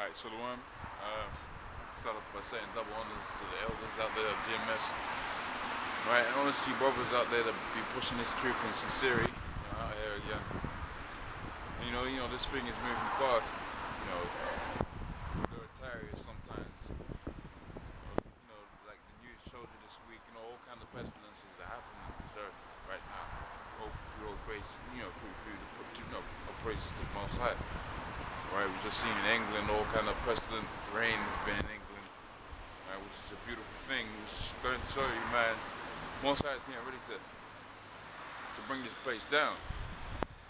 Alright, Shalom. Start off by saying double honors to the elders out there at GMS. Right, and honestly, brothers out there that be pushing this truth in sincerity, out here again. And, this thing is moving fast. There are terrorists sometimes. Like the news showed you this week. All kind of pestilences are happening on this earth right now. Through all grace, all praises to the Most High. Right, we've just seen in England all kind of pestilent rain has been in England, right, which is a beautiful thing. Which is going to show you, man, Most High is getting ready to bring this place down.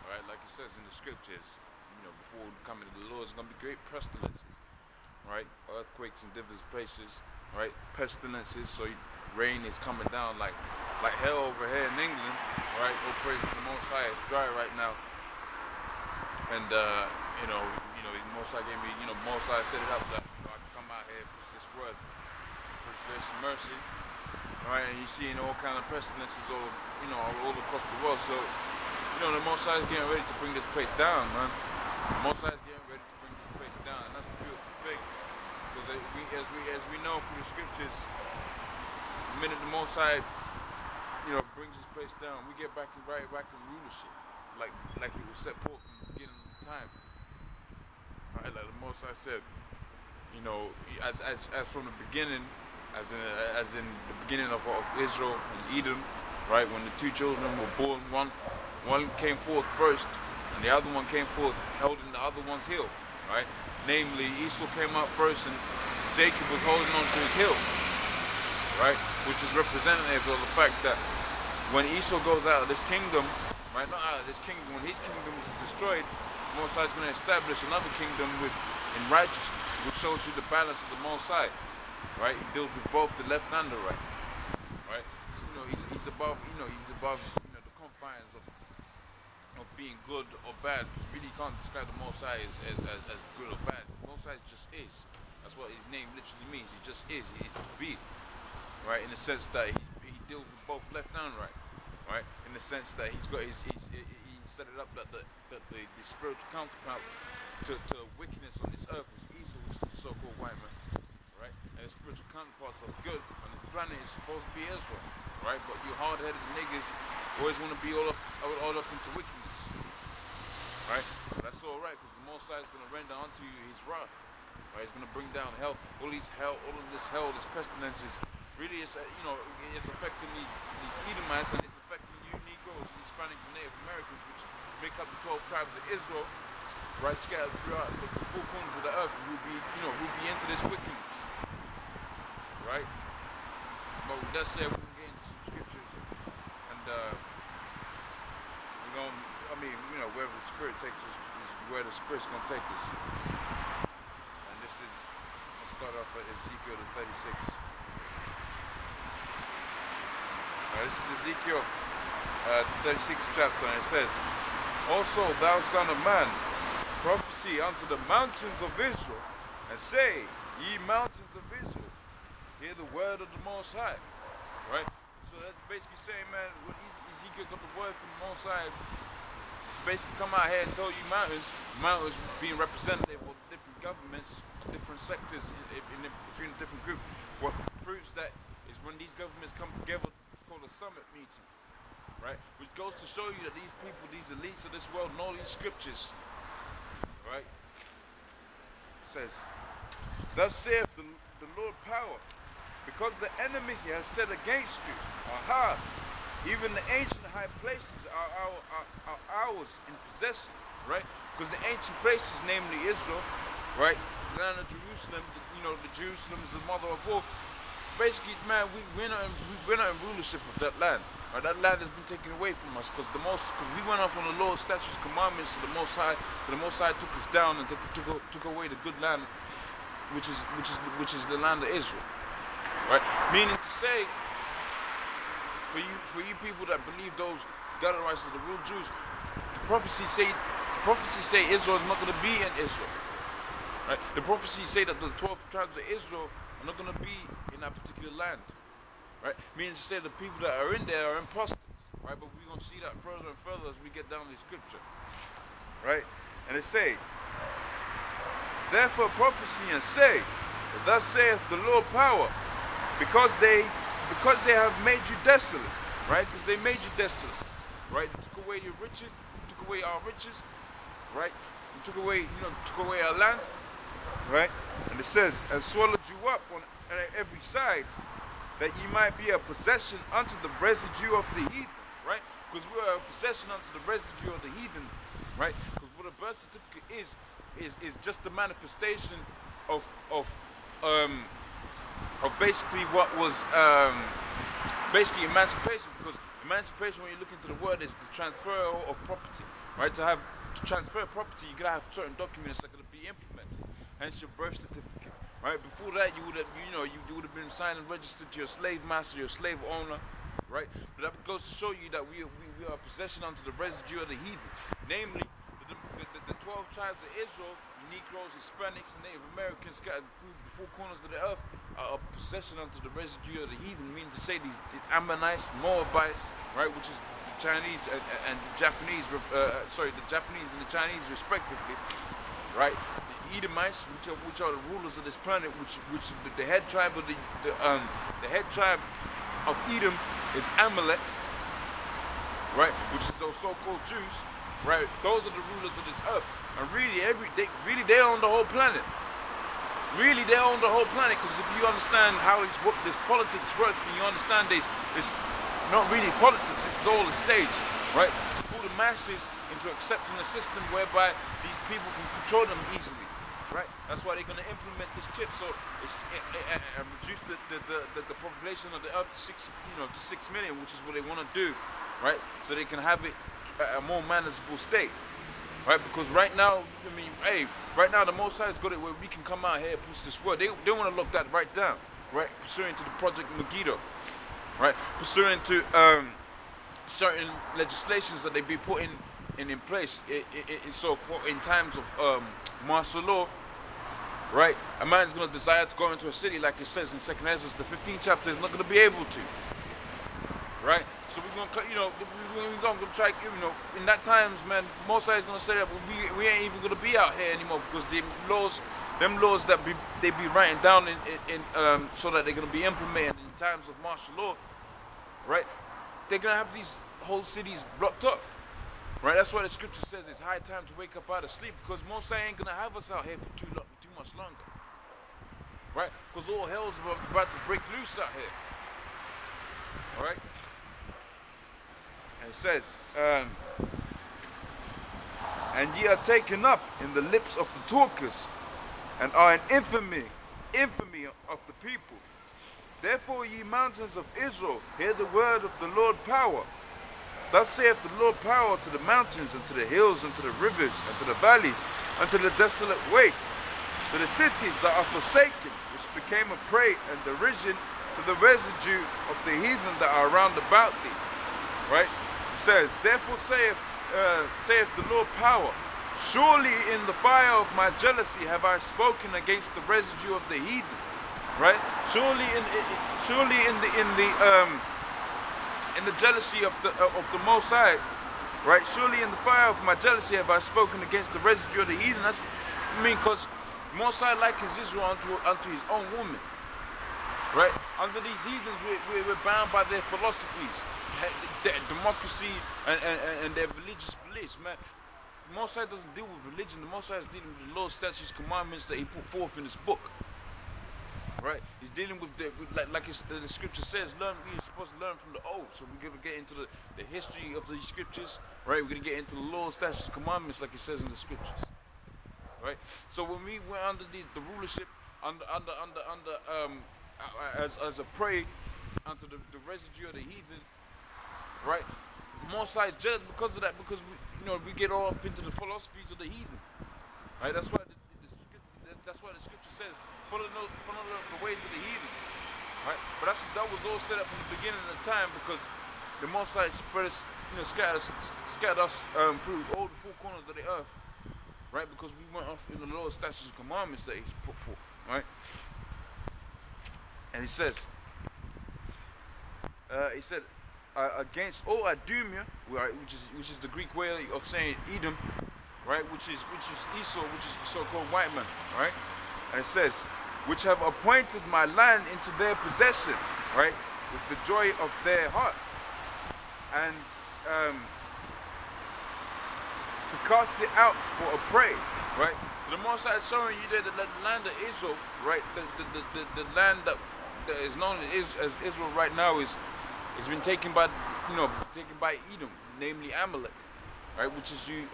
Right, like it says in the scriptures, before coming to the Lord, there's gonna be great pestilences, right? Earthquakes in different places, right? Pestilences, so rain is coming down like hell over here in England, right? All praise to the Most High. It's dry right now, and Most High gave me, Most High set it up that I can come out here and push this word for His grace and mercy. Alright, and you're seeing all kind of pestilences all across the world. So, the Most High is getting ready to bring this place down, man. The Most High is getting ready to bring this place down, and that's a beautiful thing. Because as we know from the scriptures, the minute the Most High, brings this place down, we get right back in rulership, like it was set forth from the beginning of the time. Right, like the Most High said, as from the beginning, as in the beginning of Israel and Eden, right, when the two children were born, one came forth first, and the other one came forth holding the other one's heel, right? Namely, Esau came out first, and Jacob was holding on to his heel, right? Which is representative of the fact that when Esau goes out of this kingdom, right, not out of this kingdom, when his kingdom is destroyed, the Most High is going to establish another kingdom in righteousness, which shows you the balance of the Most High, right? He deals with both the left and the right, right? So, he's above, the confines of being good or bad. You really can't describe the Most High as good or bad. The Most High just is. That's what His name literally means. He just is. He is to be, right? In the sense that he deals with both left and right? In the sense that he set it up that the spiritual counterparts to wickedness on this earth was Esau, which is the so-called white man, right? And the spiritual counterparts of good on this planet is supposed to be Israel, right? But you hard-headed niggas always want to be all up into wickedness, right? But that's all right, because the Most High is going to render unto you His wrath, right? He's going to bring down hell, all of this this pestilences. Really, it's affecting these Edomites, and it's affecting you Negroes, Hispanics, and Native Americans, which make up the 12 tribes of Israel, right, scattered throughout the four corners of the earth, who will be into this wickedness, right? But with that said, we're gonna get into some scriptures, and wherever the Spirit takes us is where the Spirit's gonna take us. And this is, let's start off at Ezekiel the 36. This is Ezekiel 36th chapter, and it says, "Also thou son of man, prophesy unto the mountains of Israel, and say, ye mountains of Israel, hear the word of the Most High." Right? So that's basically saying, man, when Ezekiel got the word from the Most High, basically come out here and tell you mountains being representative of different governments, different sectors between different groups. What proves that is when these governments come together, called a summit meeting, right? Which goes to show you that these people, these elites of this world, know these scriptures, right? It says, "Thus saith the Lord power, because the enemy has said against you, aha, even the ancient high places are ours in possession," right? Because the ancient places, namely Israel, right, the land of Jerusalem, the Jerusalem is the mother of all. Basically, man, we're not in rulership of that land. Right? That land has been taken away from us because we went off on the Lord's statutes, commandments to the Most High. So the Most High took us down and took away the good land, which is the land of Israel. Right? Meaning to say, for you people that believe those Gadites are the real Jews, the prophecies say Israel is not going to be in Israel. Right? The prophecies say that the 12 tribes of Israel are not going to be in that particular land, right? Meaning to say the people that are in there are imposters, right? But we're going to see that further and further as we get down the scripture, right? And it say, therefore prophesy and say, thus saith the Lord power, because they have made you desolate, right? Because they made you desolate, right? They took away your riches, took away our riches, right? And took away our land, right? And it says, and swallowed you up on every side, that ye might be a possession unto the residue of the heathen, right? Because we are a possession unto the residue of the heathen, right? Because what a birth certificate is just a manifestation of basically what was basically emancipation. Because emancipation, when you look into the word, is the transfer of property, right? To transfer property, you gotta have certain documents that are gonna be implemented. Hence your birth certificate, right? Before that, you would have been signed and registered to your slave master, your slave owner, right? But that goes to show you that we are a possession unto the residue of the heathen, namely the 12 tribes of Israel, Negroes, Hispanics, and Native Americans scattered through the four corners of the earth, are a possession unto the residue of the heathen, meaning to say these Ammonites, Moabites, right, which is the Chinese and the Japanese, the Japanese and the Chinese respectively, right? The Edomites, which are the rulers of this planet, which the head tribe of the head tribe of Edom is Amalek, right? Which is those so-called Jews, right? Those are the rulers of this earth, and really they own the whole planet. Really, they own the whole planet. Because if you understand how this politics works, then you understand it's not really politics. This is all a stage, right? To pull the masses into accepting a system whereby these people can control them easily, right? That's why they're going to implement this chip, so and reduce the population of the earth to 6 million, which is what they want to do, right? So they can have it a more manageable state, right? Because right now, I mean, hey, right now the Most High has got it where we can come out here and push this word. They want to lock that right down, right? Pursuant to the Project Megiddo, right? Pursuant to certain legislations that they be putting in place. So in times of martial law, right? A man's going to desire to go into a city, like it says in 2nd Ezra, the 15th chapter, is not going to be able to, right? So we're gonna, we're gonna try, in that times, man, Most High is gonna say that we ain't even gonna be out here anymore, because them laws that they be writing down so that they're gonna be implemented in times of martial law, right? They're gonna have these whole cities blocked off, right? That's why the scripture says it's high time to wake up out of sleep, because Most High ain't gonna have us out here for too much longer, right? Because all hell's about to break loose out here, all right? And it says, and ye are taken up in the lips of the talkers, and are an infamy of the people. Therefore, ye mountains of Israel, hear the word of the Lord power. Thus saith the Lord power to the mountains, and to the hills, and to the rivers, and to the valleys, and to the desolate wastes, to the cities that are forsaken, which became a prey and derision to the residue of the heathen that are round about thee. Right? It says, therefore saith the Lord power, surely in the fire of my jealousy have I spoken against the residue of the heathen. Right? Surely in the jealousy of the Most High, right? Surely in the fire of my jealousy have I spoken against the residue of the heathen. That's, I mean, because Most High likens Israel unto his own woman, right? Under these heathens, we're bound by their philosophies, their democracy, and their religious beliefs, man. The Most High doesn't deal with religion. The Most High is dealing with the laws, statutes, commandments that he put forth in this book. Right, he's dealing with like the scripture says, we're supposed to learn from the old. So we're gonna get into the history of these scriptures, right? We're gonna get into the laws, statutes, commandments, like it says in the scriptures, right? So when we went under the rulership, as a prey unto the residue of the heathen, right? The Most High is jealous because of that, because we get all up into the philosophies of the heathen, right? That's why the scripture says, follow the ways of the heathen, right? But that was all set up from the beginning of the time, because the Most High scattered us through all the four corners of the earth, right? Because we went off in the Lord's statutes and commandments that He's put forth, right? And He says, against all Idumea, right, which is the Greek way of saying Edom, right? Which is Esau, which is the so-called white man, right? And it says, which have appointed my land into their possession, right? With the joy of their heart, and to cast it out for a prey, right? So the Most High is showing you that the land of Israel, right? The land that is known as Israel right now has been taken by, taken by Edom, namely Amalek, right? Which is you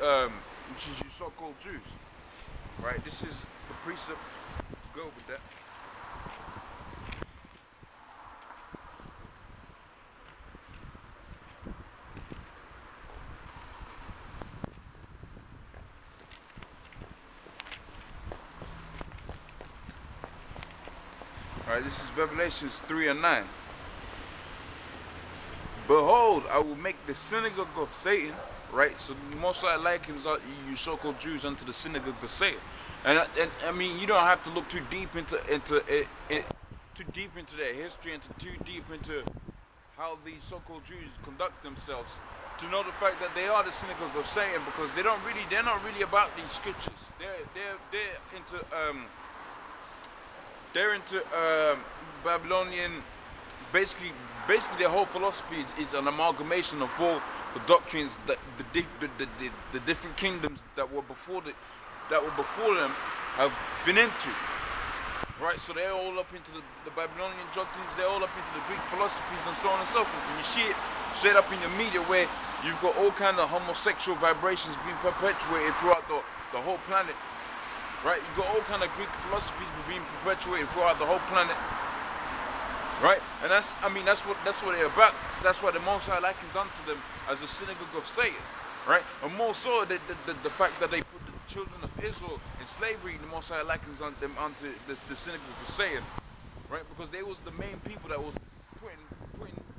so-called Jews, right? This is the precept to go with that. Alright, this is Revelations 3:9. Behold, I will make the synagogue of Satan, right? So the Most High likens you so-called Jews unto the synagogue of Satan. And I mean, you don't have to look too deep into their history, and too deep into how these so-called Jews conduct themselves to know the fact that they are the synagogue of Satan, because they're not really about these scriptures. They're into Babylonian. Basically their whole philosophy is an amalgamation of all the doctrines that the different kingdoms that were before them have been into. Right, so they're all up into the Babylonian doctrines, they're all up into the Greek philosophies, and so on and so forth. And you see it straight up in your media, where you've got all kind of homosexual vibrations being perpetuated throughout the whole planet. Right, you've got all kind of Greek philosophies being perpetuated throughout the whole planet. Right, and that's what they're about. That's why the Most High likens unto them as a synagogue of Satan. Right, and more so the fact that they put the children of Israel in slavery, the Most High likens them unto the synagogue of Satan. Right, because they was the main people that was putting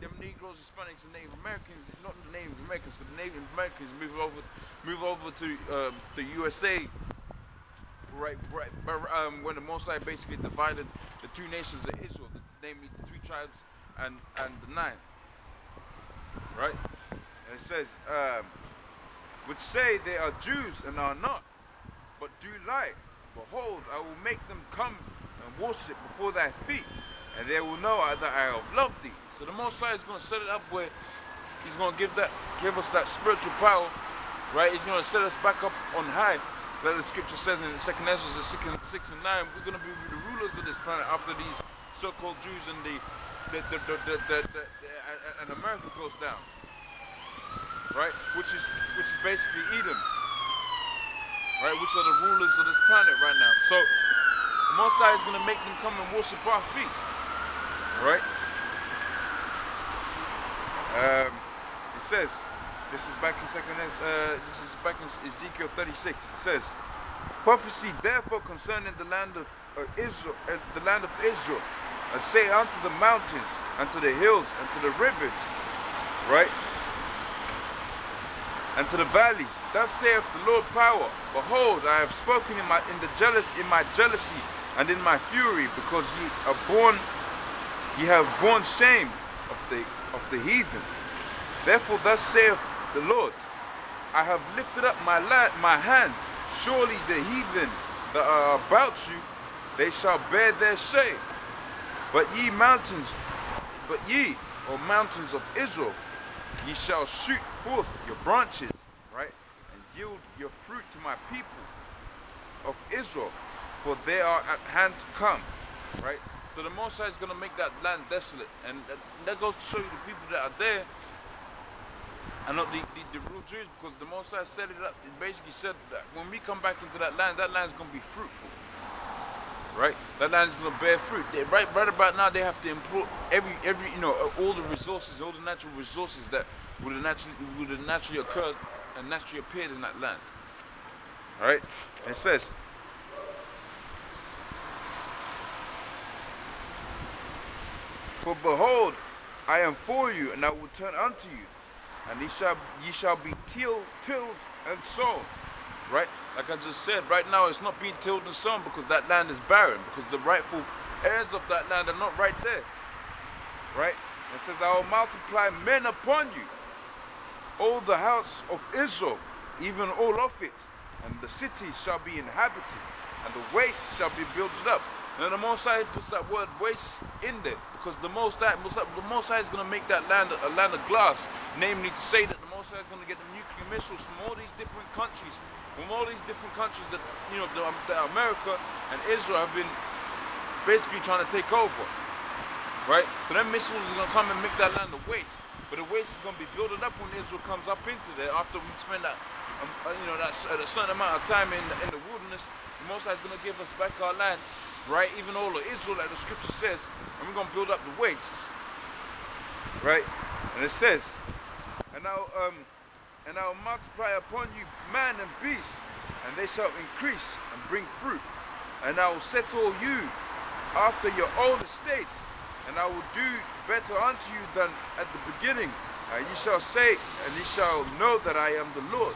them Negroes, Hispanics, and Native Americans, not the Native Americans, but the Native Americans move over to the USA. Right. When the Most High basically divided the two nations of Israel, namely the 3 tribes and the 9. Right? And it says, which say they are Jews and are not, but do lie. Behold, I will make them come and worship before thy feet, and they will know that I have loved thee. So the Most High is going to set it up where He's going to give us that spiritual power. Right? He's going to set us back up on high. Like the scripture says in the 2nd Ezra 6 and 9, we're going to be the rulers of this planet after these so-called Jews and and America goes down, right? Which is basically Edom, right? Which are the rulers of this planet right now. So the Most High is going to make them come and worship our feet, right? It says. This is back in Ezekiel 36. It says, prophecy therefore concerning the land of Israel, and say unto the mountains, and to the hills, and to the rivers, right, and to the valleys. Thus saith the Lord power. Behold, I have spoken in my jealousy and in my fury, because ye have borne shame of the heathen. Therefore, thus saith the Lord, I have lifted up my hand. Surely the heathen that are about you, they shall bear their shame. But ye, O mountains of Israel, ye shall shoot forth your branches, right, and yield your fruit to my people of Israel, for they are at hand to come, right? So the Most High is going to make that land desolate, and that goes to show you the people that are there and not the real Jews, because the Most High set it up. It basically said that when we come back into that land is going to be fruitful, right? That land is going to bear fruit. Right about now, they have to employ all the resources, all the natural resources that would have naturally occurred and naturally appeared in that land. All right? And it says, for behold, I am for you, and I will turn unto you, and ye shall be tilled and sown. Right? Like I just said, right now it's not being tilled and sown because that land is barren, because the rightful heirs of that land are not right there. Right? It says, I will multiply men upon you, all the house of Israel, even all of it, and the cities shall be inhabited, and the wastes shall be built up. Now the Most High puts that word waste in there because the Most High is going to make that land a land of glass, namely to say that the Most High is going to get the nuclear missiles from all these different countries, that that America and Israel have been basically trying to take over, right? So them missiles are going to come and make that land a waste, but the waste is going to be building up when Israel comes up into there after we spend that, a certain amount of time in the wilderness. The Most High is going to give us back our land, right? Even all of Israel, like the scripture says, and we're going to build up the wastes, right? And it says, and I'll multiply upon you man and beast, and they shall increase and bring fruit, and I will settle you after your old estates, and I will do better unto you than at the beginning. And ye shall say, and ye shall know that I am the Lord.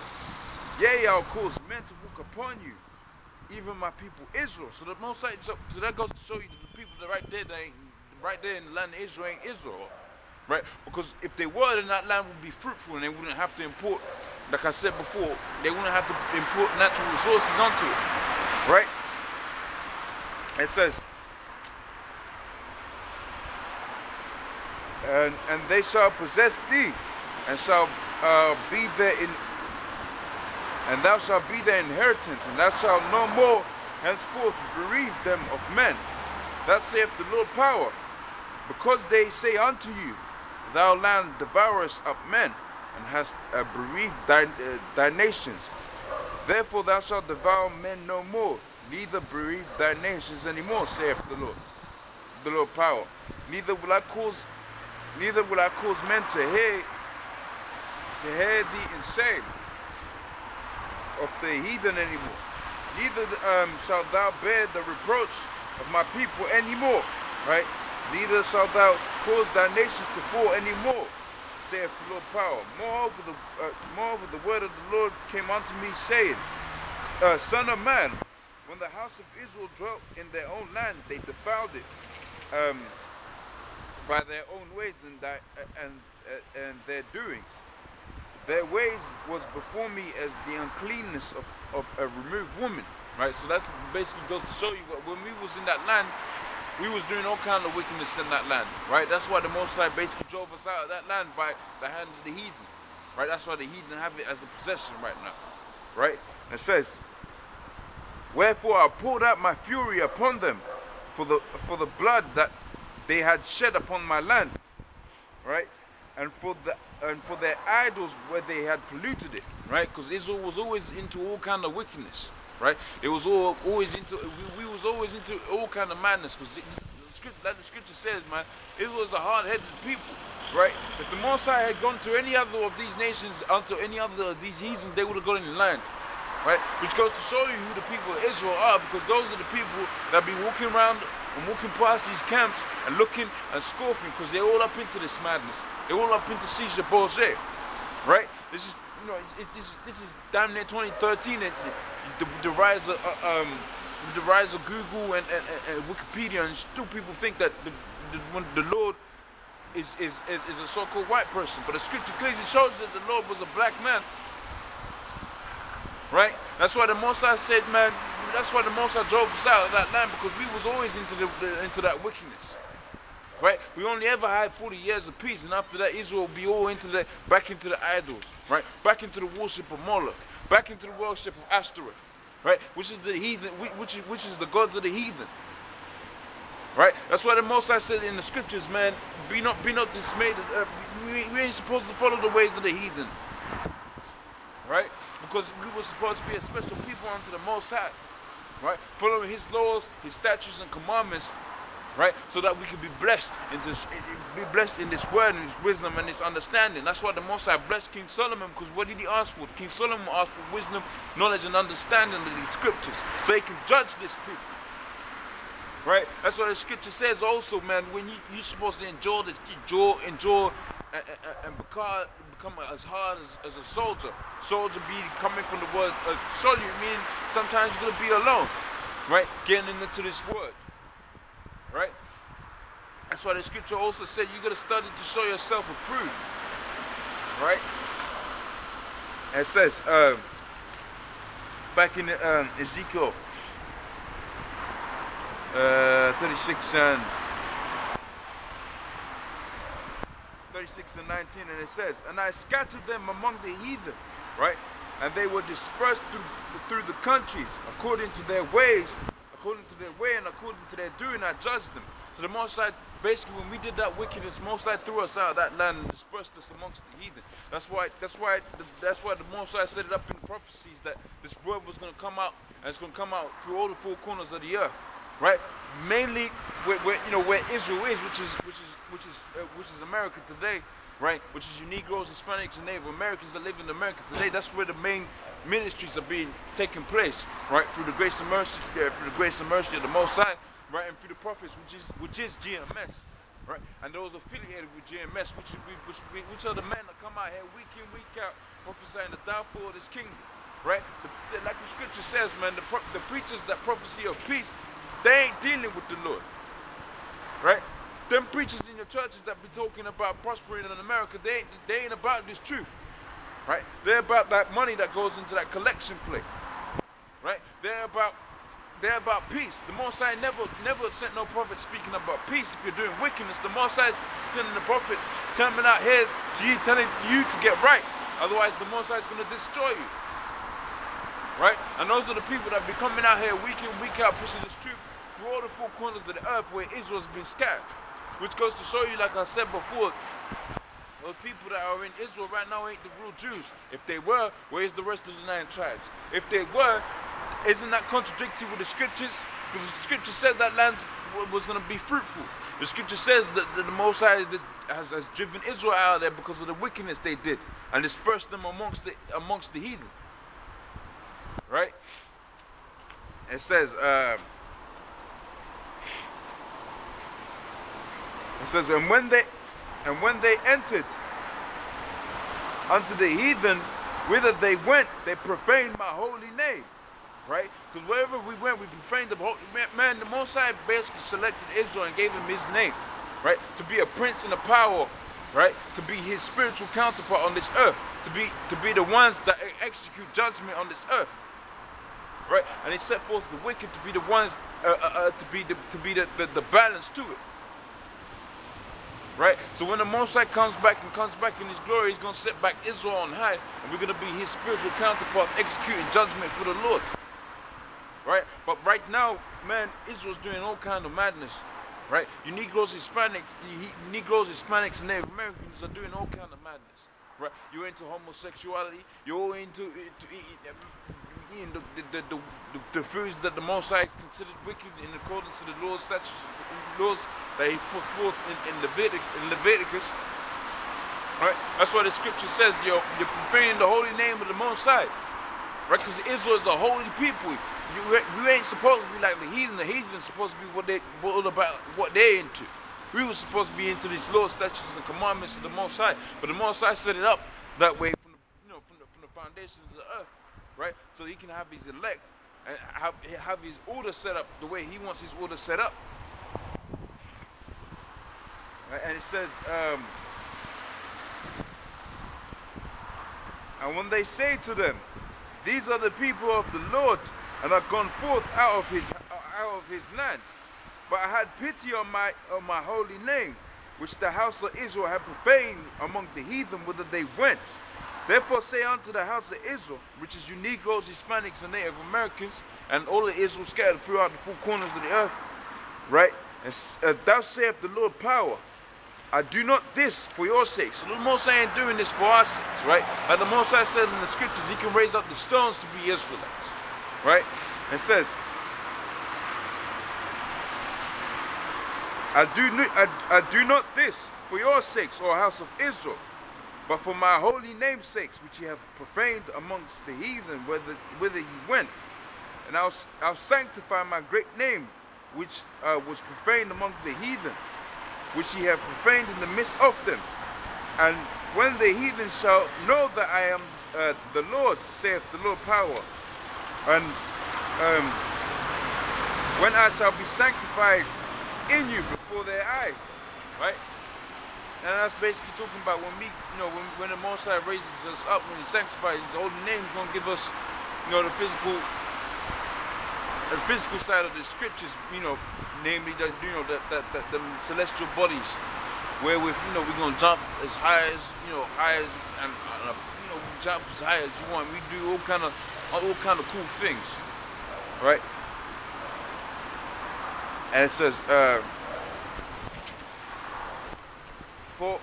Yea, I'll cause men to walk upon you, even my people Israel. So the Most High, so that goes to show you that the people that right there in the land of Israel ain't Israel, right? Because if they were, then that land would be fruitful, and they wouldn't have to import, like I said before, they wouldn't have to import natural resources onto it, right? It says, and they shall possess thee, and shall be there in. And thou shalt be their inheritance, and thou shalt no more henceforth bereave them of men. That saith the Lord power, because they say unto you, thou land devourest up men, and hast bereaved thy nations. Therefore thou shalt devour men no more, neither bereave thy nations any more, saith the Lord power. Neither will I cause men to hear thee insane of the heathen anymore. Neither shalt thou bear the reproach of my people anymore, right? Neither shalt thou cause thy nations to fall anymore, saith the Lord power. Moreover, the word of the Lord came unto me, saying, Son of man, when the house of Israel dwelt in their own land, they defiled it by their own ways and their doings. Their ways was before me as the uncleanness of a removed woman, right? So that's basically goes to show you what, when we was in that land, we was doing all kind of wickedness in that land, right? That's why the Most High basically drove us out of that land by the hand of the heathen, right? That's why the heathen have it as a possession right now, right? And it says, wherefore I poured out my fury upon them for the blood that they had shed upon my land, right? And for their idols where they had polluted it, right? Because Israel was always into all kind of wickedness, right? It was always into, we was always into all kind of madness, because like the scripture says, man, Israel was a hard-headed people, right? If the Most High had gone to any other of these nations, unto any other of these heathens, they would have gone in land, right? Which goes to show you who the people of Israel are, because those are the people that be walking around and walking past these camps and looking and scoffing, because they're all up into this madness. They're all up into seizure bullshit, right? This is, this is damn near 2013. The rise of Google and Wikipedia, and still people think that when the Lord is a so-called white person, but the scripture clearly shows that the Lord was a black man, right? That's why the Most High said, man. That's why the Most High drove us out of that land, because we was always into that wickedness, right? We only ever had 40 years of peace, and after that Israel will be all back into the idols, right? Back into the worship of Moloch, back into the worship of Ashtoreth, right? Which is the heathen, which is the gods of the heathen, right? That's why the Most High said in the scriptures, man, be not dismayed. We ain't supposed to follow the ways of the heathen, right? Because we were supposed to be a special people unto the Most High, right? Following His laws, His statutes and commandments, right? So that we can be blessed in this word and His wisdom and His understanding. That's why the Most High blessed King Solomon, because what did he ask for? King Solomon asked for wisdom, knowledge and understanding of these scriptures, so he can judge this people, right? That's what the scripture says also, man. When you're supposed to endure this, endure and become as hard as a soldier. Soldier be coming from the word soldier, mean sometimes you're gonna be alone, right? Getting into this word, right? That's why the scripture also said you gotta study to show yourself approved, right? And it says, back in Ezekiel 36 and 19, and it says, and I scattered them among the heathen, right? And they were dispersed through the countries according to their ways, according to their way and according to their doing. I judged them. So the Most High, basically, when we did that wickedness, Most High threw us out of that land and dispersed us amongst the heathen. That's why the Most High set it up in the prophecies that this word was going to come out, and it's going to come out through all the four corners of the earth, right? Mainly where Israel is, which is America today, right? Which is you Negroes, Hispanics, and Native Americans that live in America today. That's where the main ministries are being taking place, right? Through the grace and mercy, of the Most High, right? And through the prophets, which is GMS, right? And those affiliated with GMS, which are the men that come out here week in, week out, prophesying the downfall of this kingdom, right? Like the scripture says, man, the preachers that prophesy of peace, they ain't dealing with the Lord, right? Them preachers in your churches that be talking about prospering in America, they ain't about this truth, right? They're about that money that goes into that collection plate, right? They're about peace. The Most High never sent no prophet speaking about peace. If you're doing wickedness, the Most High is sending the prophets coming out here to you, telling you to get right. Otherwise, the Most High is going to destroy you, right? And those are the people that be coming out here week in, week out, pushing this truth through all the four corners of the earth where Israel's been scattered. Which goes to show you, like I said before, those people that are in Israel right now ain't the real Jews. If they were, where's the rest of the 9 tribes? If they were, isn't that contradictory with the scriptures? Because the scripture said that land was going to be fruitful. The scripture says that the Most High has driven Israel out of there because of the wickedness they did and dispersed them amongst the heathen. Right? It says, and when they entered unto the heathen, whither they went, they profaned my holy name, right? Because wherever we went, we profaned the holy man. The Most High basically selected Israel and gave him his name, right? To be a prince and a power, right? To be his spiritual counterpart on this earth, to be the ones that execute judgment on this earth, right? And he set forth the wicked to be the ones to be the balance to it. Right? So when the Most High comes back in his glory, he's going to set back Israel on high, and we're going to be his spiritual counterparts executing judgment for the Lord. Right? But right now, man, Israel's doing all kind of madness. Right? You Negroes, Hispanics, and Native Americans are doing all kind of madness. Right? You're into homosexuality. You're all into eating the foods that the Most High considered wicked in accordance to the laws, statutes, laws that he put forth in Leviticus. Right? That's why the scripture says you're profaning the holy name of the Most High. Right? Because Israel is a holy people. You ain't supposed to be like the heathen. The heathen is supposed to be all about what they're into. We were supposed to be into these laws, statutes, and commandments of the Most High. But the Most High set it up that way from the foundations of the earth. Right? So he can have his elect and have his order set up the way he wants his order set up. Right? And it says, and when they say to them, these are the people of the Lord, and are gone forth out of his land, but I had pity on my holy name, which the house of Israel had profaned among the heathen whither they went. Therefore say unto the house of Israel, which is you Negroes, Hispanics, and Native Americans, and all of Israel scattered throughout the four corners of the earth, right? And thou saith the Lord power, I do not this for your sakes. So the Most High ain't doing this for our sakes, right? Like the Most High said in the scriptures, he can raise up the stones to be Israelites, right? It says, I do not this for your sakes, O house of Israel, but for my holy name's sakes, which ye have profaned amongst the heathen, whither ye went. And I'll sanctify my great name, which was profaned among the heathen, which ye have profaned in the midst of them. And when the heathen shall know that I am the Lord, saith the Lord power, and when I shall be sanctified in you before their eyes, right? And that's basically talking about when when the Most High raises us up, when he sanctifies his holy name, he's going to give us the physical side of the scriptures, namely that the celestial bodies, where we're gonna jump as high as and we jump as high as you want. We do all kind of cool things, right? And it says, for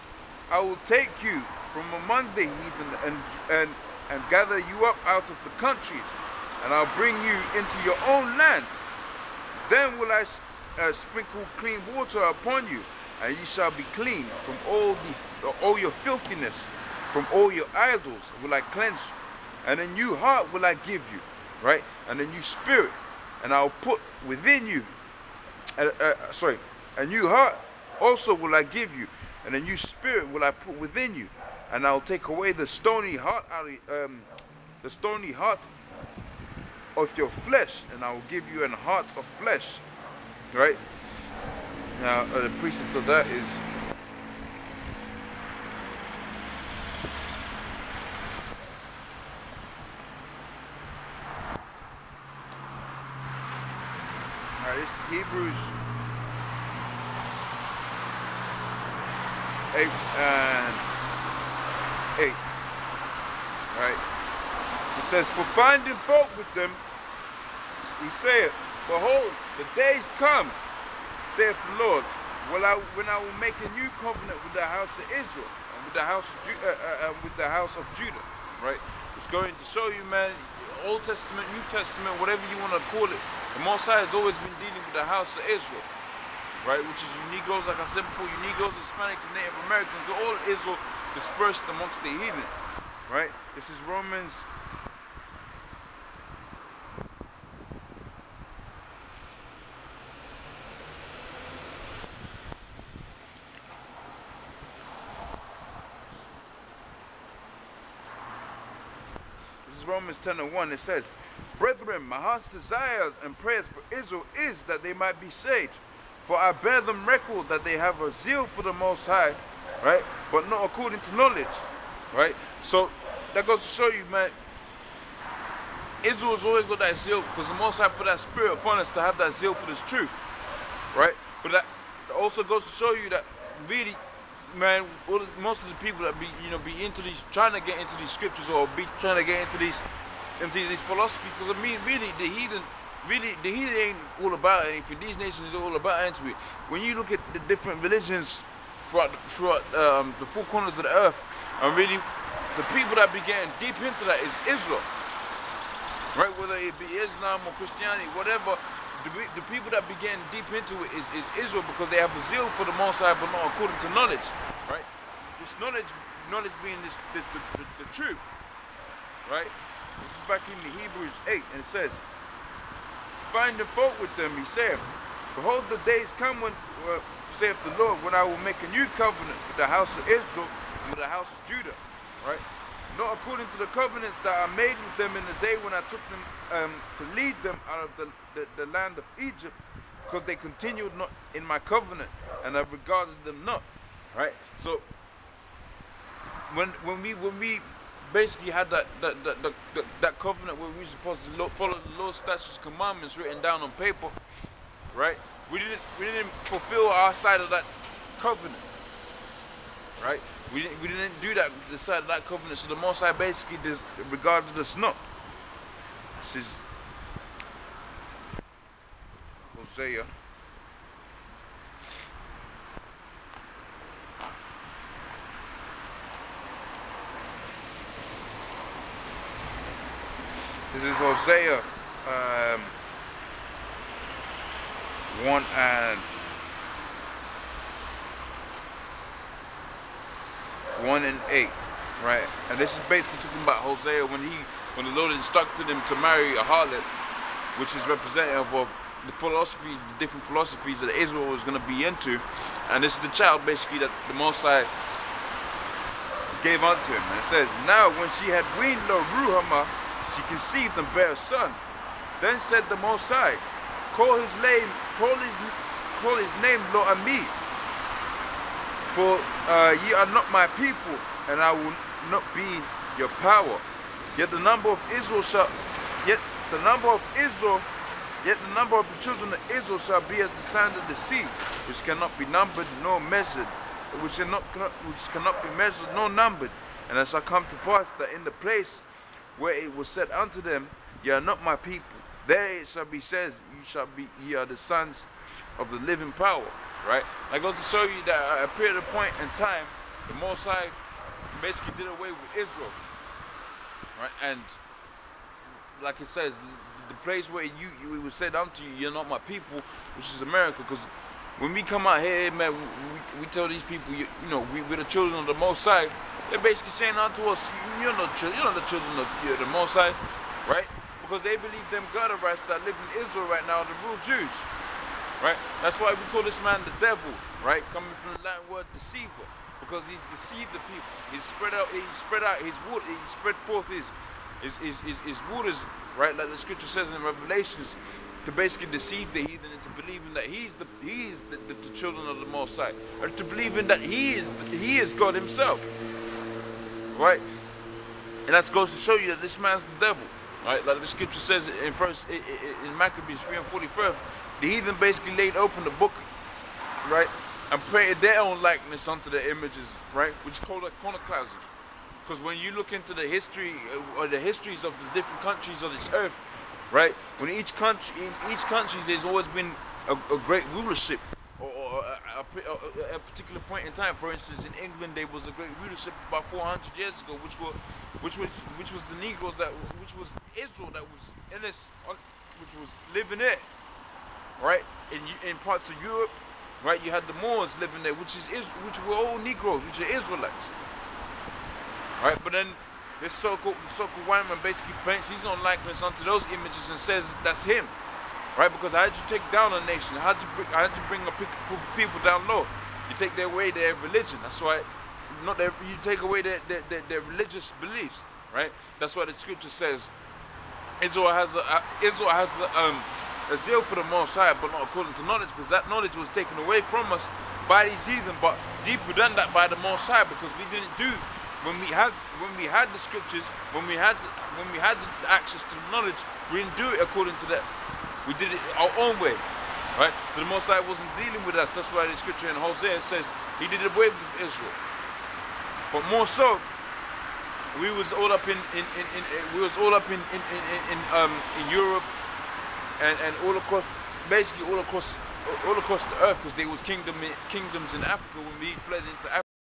I will take you from among the heathen and gather you up out of the countries, and I'll bring you into your own land. Then will I sprinkle clean water upon you, and ye shall be clean from all your filthiness, from all your idols will I cleanse you, and a new heart will I give you, right? And a new spirit, and I'll put within you. A new heart also will I give you, and a new spirit will I put within you, and I'll take away the stony heart of your flesh, and I will give you an heart of flesh. Right? Now, the precept of that is this is Hebrews 8:8. Right? It says, for finding fault with them, he saith, behold, the days come, saith the Lord, when I will make a new covenant with the house of Israel and with the house of Judah. Right? It's going to show you, man, Old Testament, New Testament, whatever you want to call it, the Most High has always been dealing with the house of Israel. Right? Which is you Negroes, like I said before, you Negroes, Hispanics, and Native Americans, all Israel dispersed amongst the heathen. Right? This is Romans. Romans 10:1, it says, brethren, my heart's desires and prayers for Israel is that they might be saved. For I bear them record that they have a zeal for the Most High, right? But not according to knowledge, right? So that goes to show you, man, Israel's always got that zeal because the Most High put that spirit upon us to have that zeal for this truth, right? But that also goes to show you that really, man, most of the people that be into these, trying to get into these scriptures or be trying to get into these philosophies, because I mean, really, the heathen ain't all about anything. These nations are all about anything. When you look at the different religions throughout the four corners of the earth, and really, the people that be getting deep into that is Israel, right? Whether it be Islam or Christianity, whatever. The people that be getting deep into it is Israel, because they have a zeal for the Most High, but not according to knowledge, right? This knowledge being the truth, right? This is back in the Hebrews 8, and it says, finding fault with them, he said, behold, the days come when, saith the Lord, when I will make a new covenant with the house of Israel and with the house of Judah, right? Not according to the covenants that I made with them in the day when I took them to lead them out of the land of Egypt, because they continued not in my covenant, and I regarded them not. Right? So when we basically had that covenant where we were supposed to follow the Lord's statutes, commandments written down on paper, right? We didn't fulfill our side of that covenant. Right? We didn't do that, the side of that covenant, so the Most High basically regarded us not. This is Hosea. This is Hosea 1 and 8, right? And this is basically talking about Hosea when the Lord instructed him to marry a harlot, which is representative of the philosophies, the different philosophies that Israel was going to be into. And this is the child basically that the Most High gave unto him. And it says, now when she had weaned Lo-Ruhamah, she conceived and bare a son. Then said the Most High, call his name Lo-Ami, for ye are not my people, and I will not be your power. Yet the number of Israel shall the number of Israel, yet the number of the children of Israel shall be as the sand of the sea, which cannot be numbered nor measured, which cannot be measured nor numbered. And it shall come to pass that in the place where it was said unto them, Ye are not my people, there it shall be said, ye are the sons of the living power. Right? That goes to show you that at a period of point in time, the Most High basically did away with Israel. Right? And like it says, the place where it was said unto you, you're not my people, which is America. Because when we come out here, man, we tell these people, we're the children of the Most High. They're basically saying unto us, you're not the children of the Most High, right? Because they believe them Gadites that live in Israel right now are the real Jews, right? That's why we call this man the devil, right? Coming from the Latin word deceiver, because he's deceived the people. He's spread out his water. He spread forth his waters, right? Like the scripture says in Revelations, to basically deceive the heathen into believing that he is the children of the Most High, or to believing that he is God Himself, right? And that goes to show you that this man's the devil, right? Like the scripture says in Maccabees 3:45, the heathen basically laid open the book, right, and painted their own likeness onto the images, right, which is called iconoclasm. Because when you look into the history or the histories of the different countries of this earth, right, in each country there's always been a great rulership, or a particular point in time. For instance, in England there was a great rulership about 400 years ago, which was the Negroes, which was Israel, that was in this, which was living it, right. In parts of Europe, right, you had the Moors living there, which were all Negroes, which are Israelites, right. But then this so-called white man basically paints his own likeness onto those images and says that's him, right? Because how did you take down a nation? How did you bring people down low? You take away their religion. That's why, you take away their religious beliefs, right? That's why the scripture says Israel has a zeal for the Most High, but not according to knowledge, because that knowledge was taken away from us by these heathen, but deeper than that by the Most High, because we didn't do. When we had the scriptures, when we had the access to the knowledge, we didn't do it according to that. We did it our own way, right? So the Most High wasn't dealing with us. That's why the scripture in Hosea says He did away with Israel. But more so, we was all up in Europe and all across, basically all across the earth, because there was kingdoms in Africa when we fled into Africa.